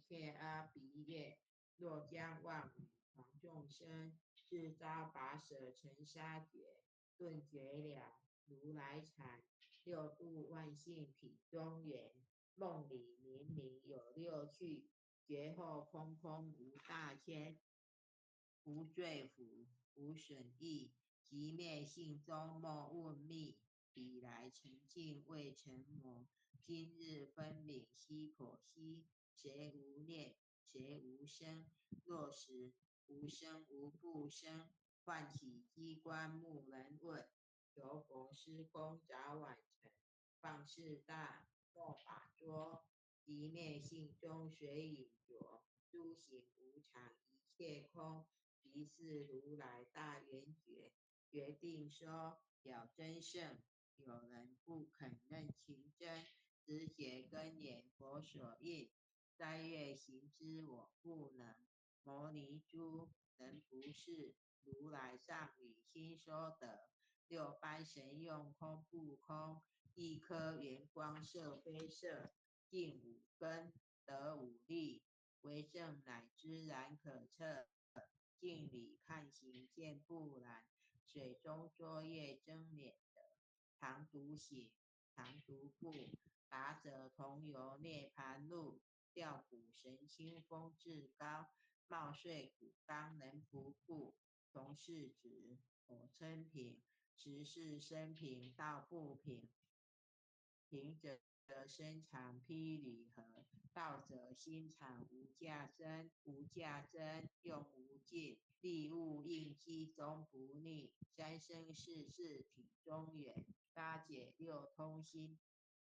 切阿鼻业。若将妄语狂众生，自招拔舍尘沙绝，顿绝了如来禅。六度万性体中圆，梦里明明有六趣，觉后空空无大千。无罪福，无损益，即灭性中莫问密。彼来沉静未成魔，今日分明悉可惜。谁无念？谁无生？若实无生无不生，唤起机关木人问。求佛施功早晚成，放事大莫把捉。即灭性中随影着，诸行无常一切空。即是如来大圆觉，决定说了真圣。有人不肯认情真，直觉根言佛所应。三月行之我不能，摩尼珠能不是？如来上语心说得，六般神用空不空，一颗圆光色非色，尽五根得五力，为证乃知然可测。镜里看行见不然，水中作业真免得。常独醒，常独步，达者同游涅盘路。调骨神清风至高，貌遂骨刚能不顾。从是指我称平，实是生平道不平。平者身长披履合，道者心肠无价真，无价真用无尽。利物应机终不逆，三生四世体中远。八解六通心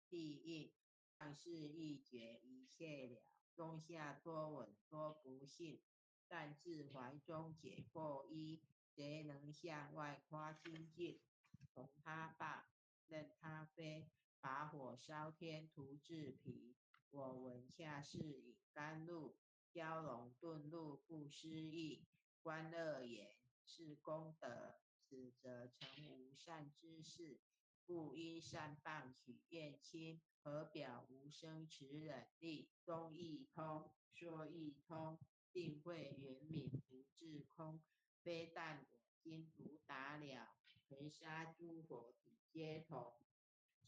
地应，上士一觉一切了。中下多闻多不信，但自怀中解破一。谁能向外夸精进？从他罢，任他飞。把火烧天涂至皮，我闻下士引甘露。蛟龙遁入不思议，观乐眼是功德。此则成无善之事，故因善谤取厌亲。何表无生持忍力？中亦通，说亦通，定慧圆明不自空。非但我今独达了，恒沙诸佛体皆同。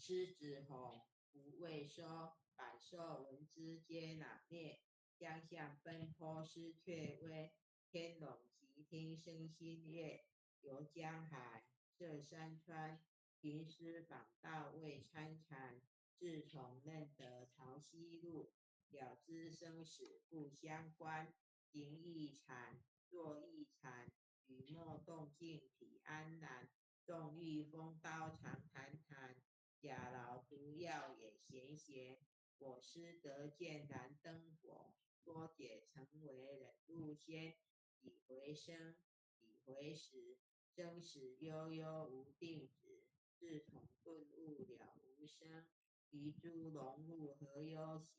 狮子吼无畏收，百兽闻之皆恼灭。将相奔波失却威，天龙齐听生心悦。游江海，涉山川，平师访道未参禅。自从认得潮汐路，了知生死不相关。行亦禅，坐亦禅，语默动静体安然。纵欲风刀常谈谈，假劳毒药也闲闲。我师得见燃灯火，多解成为忍入仙。已回生，已回时，生死悠悠无定止。自从顿悟了无生，遗诸龙入何忧喜？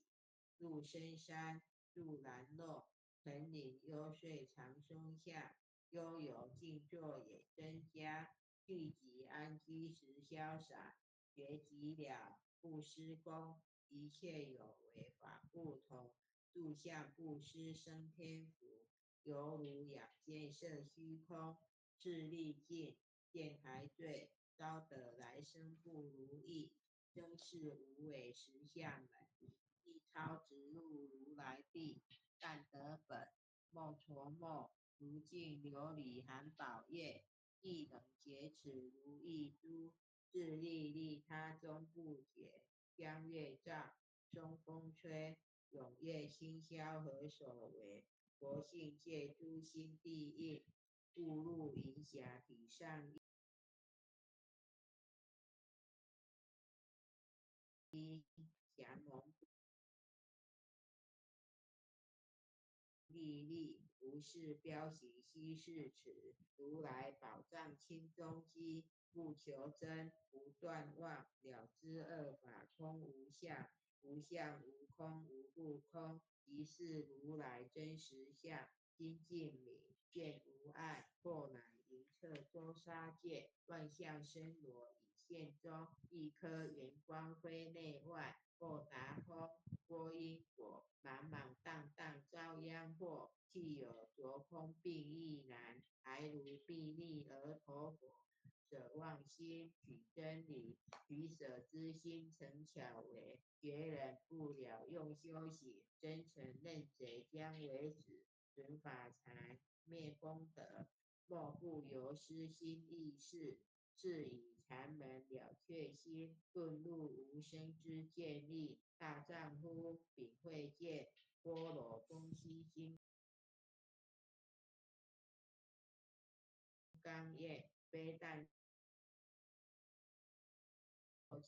入深山，入兰若，层岭幽邃长松下。悠游静坐也真佳，聚集安居时潇洒。觉极了不施功，一切有为法不同。住相不施生天福，犹如仰见色虚空。自力尽，见还罪，招得来生不如意。生世无为实相门，一超直入如来地。但得本，莫琢磨，如镜琉璃含宝液。亦能洁此如意珠，自利利他终不觉。江月照，松风吹，永夜清宵何所为？佛性界诸心地应，误入云霞体上一。降龙历历，无事标行悉是此。如来宝藏清中基，不求真，不断妄。了知二法空无相，无相无空，无不空。即是如来真实相。心净明，见无碍，破乃迎彻周沙界。万象生罗以现中，一颗圆光辉内外。或达空，波因果，茫茫荡荡既有着空病亦难，还如臂力而投火。舍妄心取真理，取舍之心成巧为。觉人不了用修行，真诚认贼将为止。损法财，灭功德，莫不由私心意识。是以禅门了却心，遁入无生之见力。大丈夫秉慧见，波罗东西经刚业，非但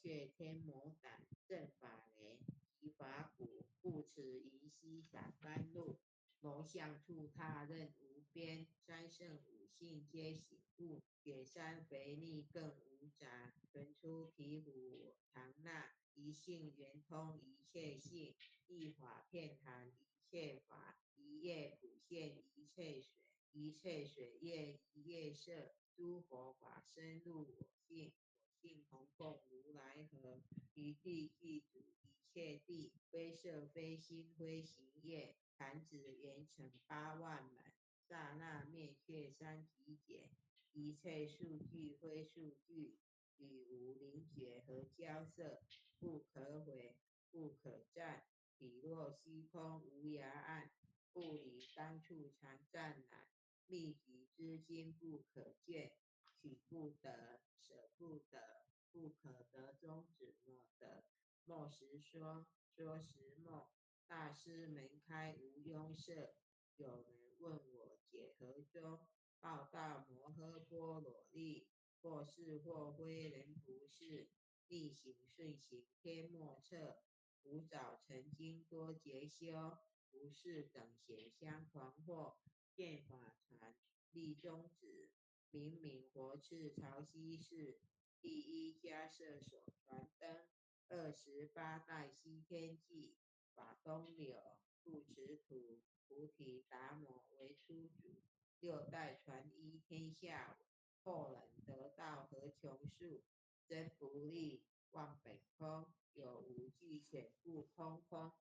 却天魔胆，正法雷，提法鼓，故此宜息散甘露。谋向处他任无边，三圣五性皆醒悟。雪山肥腻更无杂，存出皮虎常纳。一性圆通一切性，一法遍含一切法。一叶普现一切水，一切水业一叶色。诸佛法深入我性，我性同共如来合。于地具足一切地，非色非心非行业。弹指圆成8万门，刹那灭却三体解。一切数据非数据，与无灵觉和交涉，不可毁，不可占。体若虚空无涯岸，不离当处常湛然。密集之心不可见，取不得，舍不得，不可得中止莫得。莫实说，说实莫。大师门开无庸涉，有人问我解何中？报道摩诃波罗蜜，或是或非人不是，逆行顺行天莫测。吾早曾经多劫修，不是等闲相狂惑。见法传，立宗旨，明明活次潮汐寺。第一迦摄所传灯，28代西天记。法东柳，住持土，菩提达摩为初祖。6代传一天下闻，后人得道何穷数。真不立，忘本空，有无俱全不空空。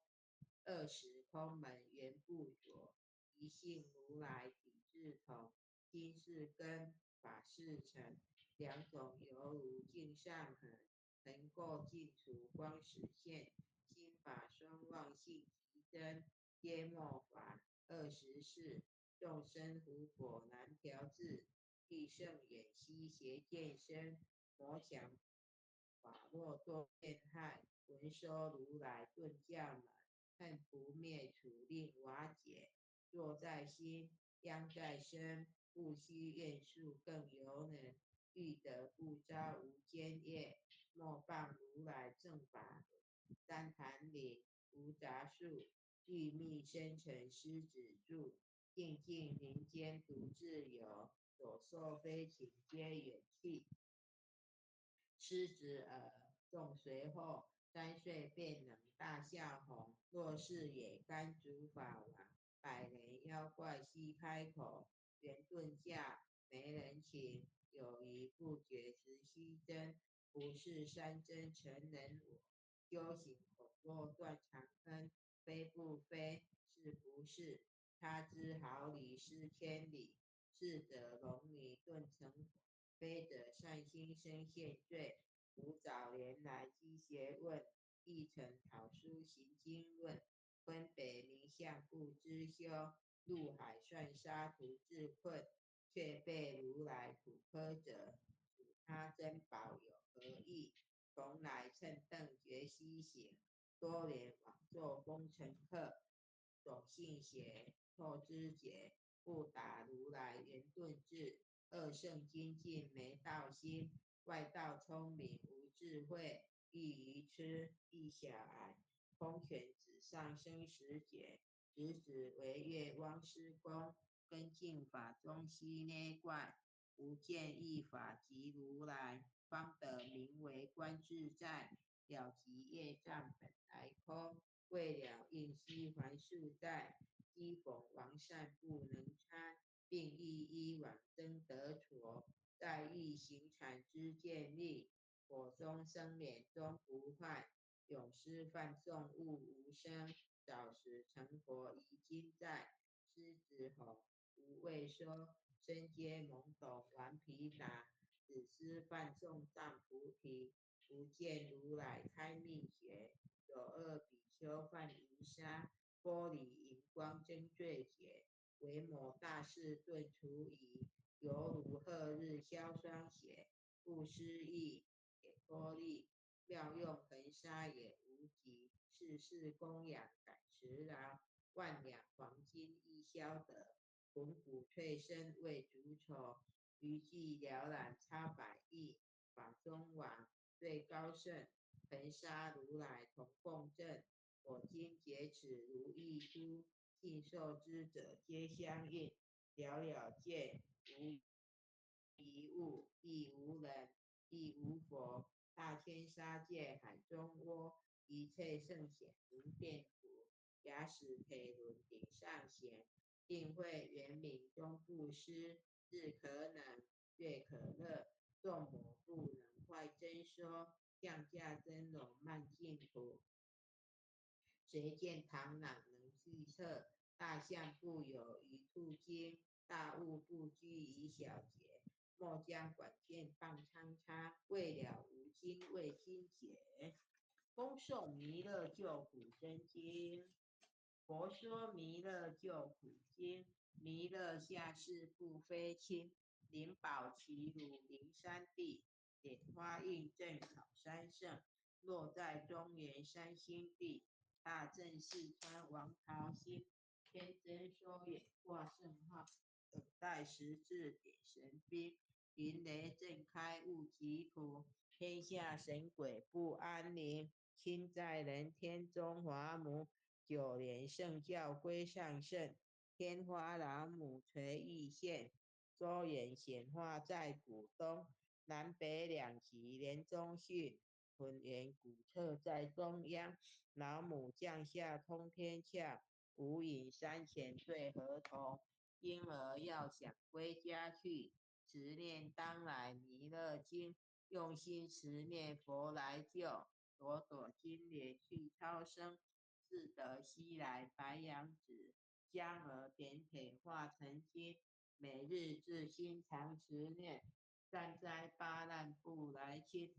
20空门原不着，一性如来体自同。心是根，法是尘，两种犹如镜上痕。能够尽除光实现，心法双忘性提真，皆末法。24众生无果难调制，必胜远兮邪见身。魔强法若多变害，闻说如来顿教门。恨不灭除令瓦解，若在心，殃在身。不须愿术更尤能，欲得不招无间业。莫谤如来正法轮，三坛岭无杂树，欲觅深沉狮子住。静静林间独自游，所受非请皆远去。狮子耳，众随后，3岁便能大笑红。若是也甘主法王，百人妖怪悉开口。圆顿驾，没人请，有疑不觉直须真。不是山真成人我，修行恐若断肠根。非不非，是不是？他知毫厘失千里，是者龙女顿成佛，非者善心生现罪。吾早年来积学问，亦曾讨书行经论，分北冥相不知修。入海算沙徒自困，却被如来普科者。属他珍宝有何益？从来乘凳觉西行，多年往作风尘客。种性邪，错知解，不达如来圆顿智。二圣精进没道心，外道聪明无智慧。亦愚痴，亦小癌，空拳指上生死劫。直指为月汪师公，跟进法中悉内怪。无见一法即如来，方得名为观自在。了即业障本来空，为了应须还数债。积逢王善不能参，并亦依往增得挫。在欲行禅之见力，火中生脸终不坏。永失犯众物无声，早时成佛遗今在。狮子吼，无畏说，身皆懵懂，顽皮打，只知犯众藏菩提，不见如来开密诀。有二比丘犯淫杀，玻璃荧光真罪解，维摩大士顿除疑，犹如赫日消霜雪，不思议也脱力，妙用恒沙也无极，世事供养感时劳，万两黄金一消得，魂骨退身为足筹，余际了览超百亿，法中王最高圣，恒沙如来同共振，我今解此如意珠，信受之者皆相应，了了见，无一物，亦无人，亦无佛，大千沙界海中窝，一切圣显如电弧，假使培轮顶上弦，定慧圆明终不失，日可冷，月可热，众魔不能坏真说，降价真容慢净土，谁见螳螂能拒测？大象不有鱼兔精，大物不拘以小节。莫将管见放苍苍，为了无精为精解。恭诵弥勒救苦真经。佛说弥勒救苦经，弥勒下世不非亲，灵宝齐鲁灵山地，点花印正草山圣，落在中原山心地。大正四川王桃心，天真说也挂圣号，等待十字点神兵，云雷震开悟极途，天下神鬼不安宁，亲在人天中华母，九莲圣教归上圣，天花老母垂义县，周远显化在古东，南北两极连中训，浑圆古册在中央，老母降下通天下，无影山前对河童，婴儿要想归家去，执念当来弥勒经，用心持念佛来救，朵朵金莲去超生，自得西来白羊子，将儿点腿化成金，每日自心常持念，善哉八难不来侵，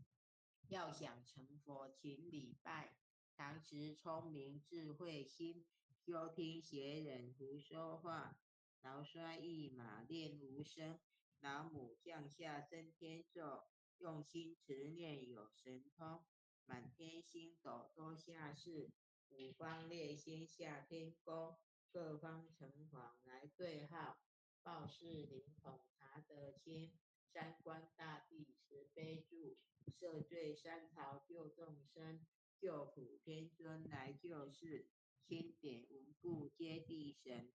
要想成佛请礼拜，常持聪明智慧心，休听邪人胡说话，劳衰一马练无声，老母降下真天咒，用心持念有神通，满天星斗多下世，五方列仙下天宫，各方城隍来对号，报事灵统查得清，三官大帝慈悲助，赦罪三朝救众生，救苦天尊来救世，钦点文部接地神，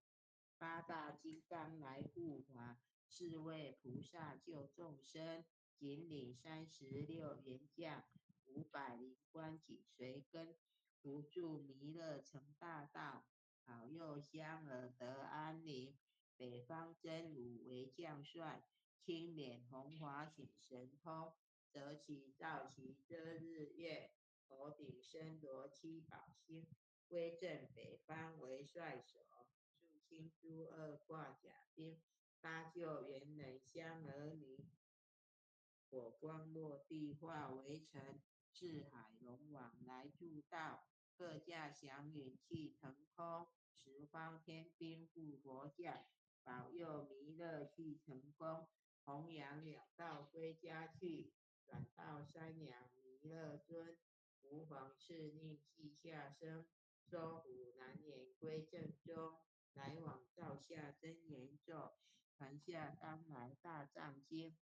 八大金刚来护法，四位菩萨救众生，引领36员将，500灵官紧随跟，扶助弥勒成大道，保佑香儿得安宁。北方真武为将帅，青脸红华显神通，择其造其遮日月，头顶身罗七宝星，威震北方为帅首，肃清诸恶挂甲兵，搭救元人香儿女，火光落地化为尘，四海龙王来助道，各驾祥云气腾空，十方天兵护佛驾，保佑弥勒去成功，弘扬两道归家去，转到山阳弥勒尊，吾皇敕令记下生，收虎南辕归正中，来往照下真言咒，传下当来大藏经。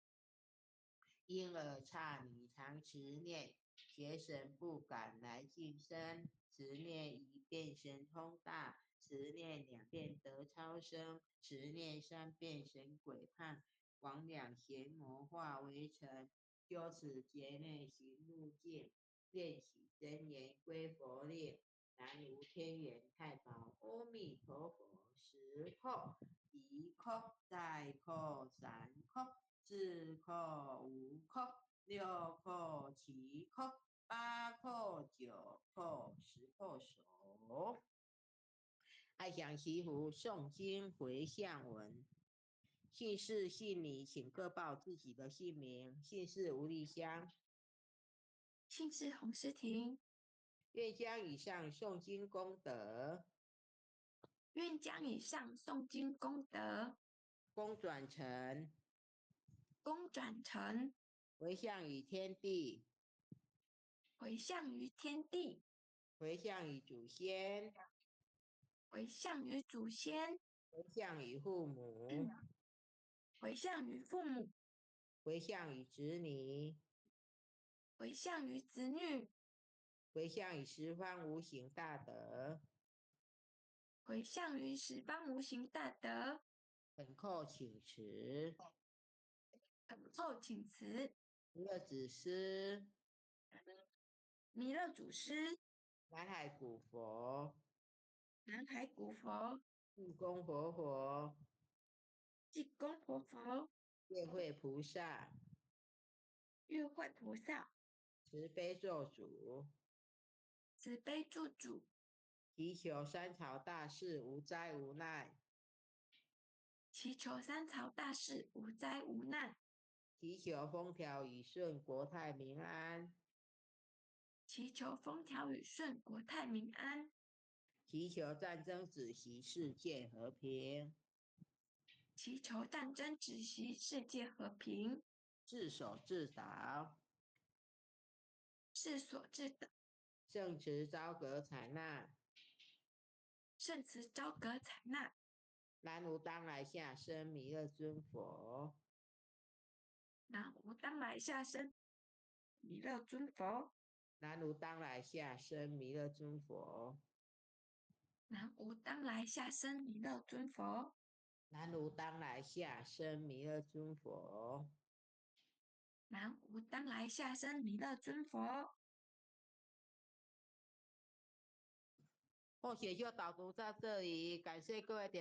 因而刹你常持念，邪神不敢来近身。持念一遍神通大，持念2遍得超生，持念3遍神鬼判，魍魉邪魔化为尘。修此劫内行路径，练起真言归佛令。南无天元太保阿弥陀佛，10叩，1叩，再叩3叩。4叩5叩6叩7叩8叩9叩10叩手。爱享祈福诵经回向文。姓氏姓李，请各报自己的姓名。姓氏吴丽香，姓氏洪诗婷，愿将以上诵经功德，愿将以上诵经功德，功转成，功转成，回向于天地，回向于天地，回向于祖先，回向于祖先，回向于父母，回向于父母，回向于子女，回向于子女，回向于十方无形大德。回向于十方无形大德。恳叩请辞。恳叩请辞。弥勒祖师，弥勒祖师，南海古佛，南海古佛，济公活佛，济公活佛，月慧菩萨，月慧菩萨，慈悲做主，慈悲做主，祈求三朝大事无灾无难，祈求三朝大事无灾无难，祈求风调雨顺，国泰民安，祈求风调雨顺，国泰民安，祈求战争止息，世界和平，祈求战争止息，世界和平，自守自导，世所至的圣慈昭格采纳，圣慈昭格采纳。南无当来下生弥勒尊佛，南无当来下生弥勒尊佛，南无当来下生弥勒尊佛，南无当来下生弥勒尊佛，南无当来下生弥勒尊佛。南无当来下生弥勒尊佛。或许就导读到这里，感谢各位点。